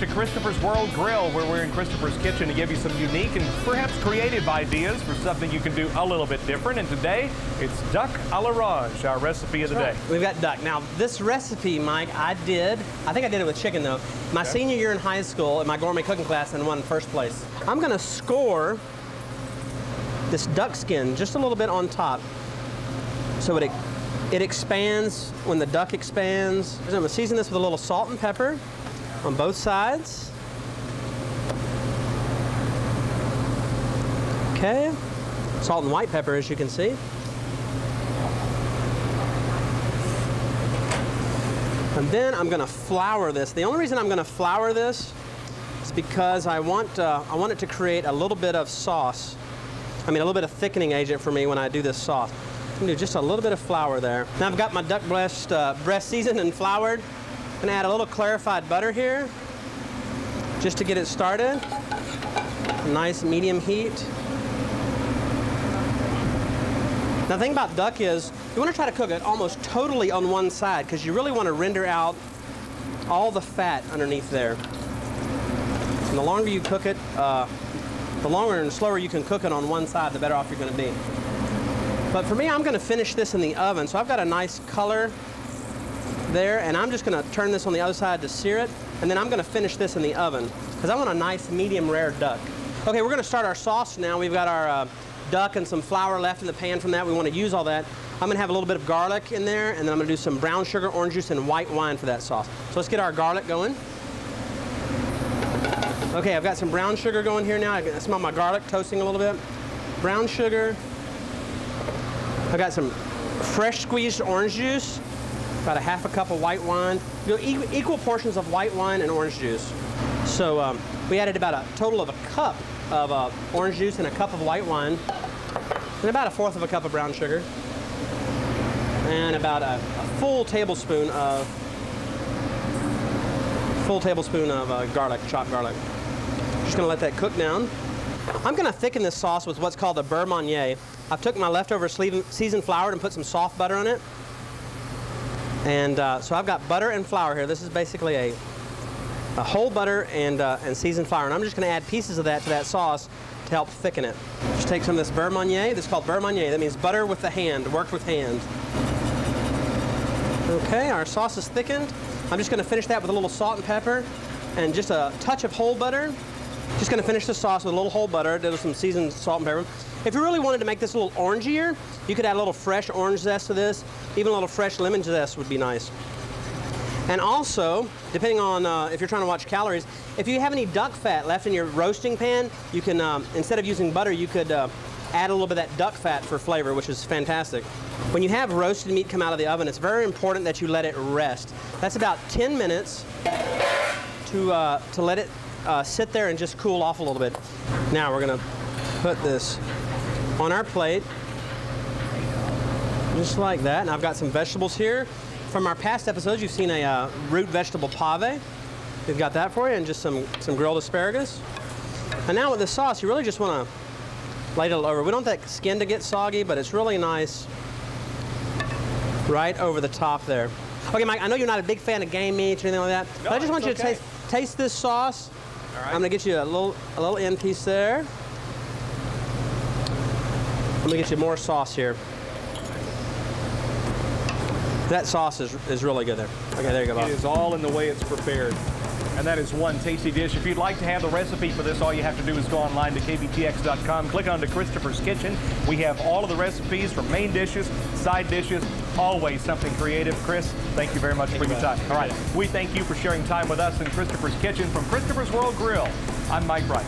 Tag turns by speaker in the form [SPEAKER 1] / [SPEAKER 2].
[SPEAKER 1] to Christopher's World Grill, where we're in Christopher's kitchen to give you some unique and perhaps creative ideas for something you can do a little bit different. And today, it's duck a l'orange, our recipe of the day.
[SPEAKER 2] We've got duck. Now, this recipe, Mike, I think I did it with chicken, though. My senior year in high school, in my gourmet cooking class, and won first place. I'm going to score this duck skin just a little bit on top so it expands when the duck expands. I'm going to season this with a little salt and pepper on both sides. Okay, salt and white pepper, as you can see. And then I'm going to flour this. The only reason I'm going to flour this is because I want it to create a little bit of sauce. I mean, a little bit of thickening agent for me when I do this sauce. I'm going to do just a little bit of flour there. Now I've got my duck breast seasoned and floured. I'm going to add a little clarified butter here just to get it started. Nice medium heat. Now the thing about duck is you want to try to cook it almost totally on one side because you really want to render out all the fat underneath there. And the longer you cook it, the longer and slower you can cook it on one side, the better off you're going to be. But for me, I'm going to finish this in the oven. So I've got a nice color there, and I'm just going to turn this on the other side to sear it, and then I'm going to finish this in the oven because I want a nice medium rare duck. Okay, we're going to start our sauce now. We've got our duck and some flour left in the pan from that. We want to use all that. I'm going to have a little bit of garlic in there, and then I'm going to do some brown sugar, orange juice, and white wine for that sauce. So let's get our garlic going. Okay, I've got some brown sugar going here now. I can smell my garlic toasting a little bit. Brown sugar. I've got some fresh squeezed orange juice, about a half a cup of white wine. You know, equal portions of white wine and orange juice. So we added about a total of a cup of orange juice and a cup of white wine, and about a fourth of a cup of brown sugar, and about a full tablespoon of garlic, chopped garlic. Just gonna let that cook down. I'm gonna thicken this sauce with what's called a beurre Meunier. I've took my leftover seasoned flour and put some soft butter on it. And so I've got butter and flour here. This is basically a whole butter and seasoned flour. And I'm just gonna add pieces of that to that sauce to help thicken it. Just take some of this beurre Meunier. This is called beurre Meunier. That means butter with the hand, worked with hand. Okay, our sauce is thickened. I'm just gonna finish that with a little salt and pepper and just a touch of whole butter. Just going to finish the sauce with a little whole butter, do some seasoned salt and pepper. If you really wanted to make this a little orangier, you could add a little fresh orange zest to this. Even a little fresh lemon zest would be nice. And also, depending on if you're trying to watch calories, if you have any duck fat left in your roasting pan, you can, instead of using butter, you could add a little bit of that duck fat for flavor, which is fantastic. When you have roasted meat come out of the oven, it's very important that you let it rest. That's about 10 minutes to let it sit there and just cool off a little bit. Now we're going to put this on our plate, just like that. And I've got some vegetables here. From our past episodes, you've seen a root vegetable pave. We've got that for you, and just some grilled asparagus. And now with the sauce, you really just want to lay it over. We don't want that skin to get soggy, but it's really nice right over the top there. Okay, Mike, I know you're not a big fan of game meats or anything like that, but I just want you to taste this sauce. All right. I'm going to get you a little end piece there. Let me get you more sauce here. That sauce is really good there. Okay, there you go, Bob.
[SPEAKER 1] It is all in the way it's prepared. And that is one tasty dish. If you'd like to have the recipe for this, all you have to do is go online to KBTX.com, click on to Christopher's Kitchen. We have all of the recipes from main dishes, side dishes, always something creative. Chris, thank you very much for your time. All right, we thank you for sharing time with us in Christopher's Kitchen from Christopher's World Grill. I'm Mike Wright.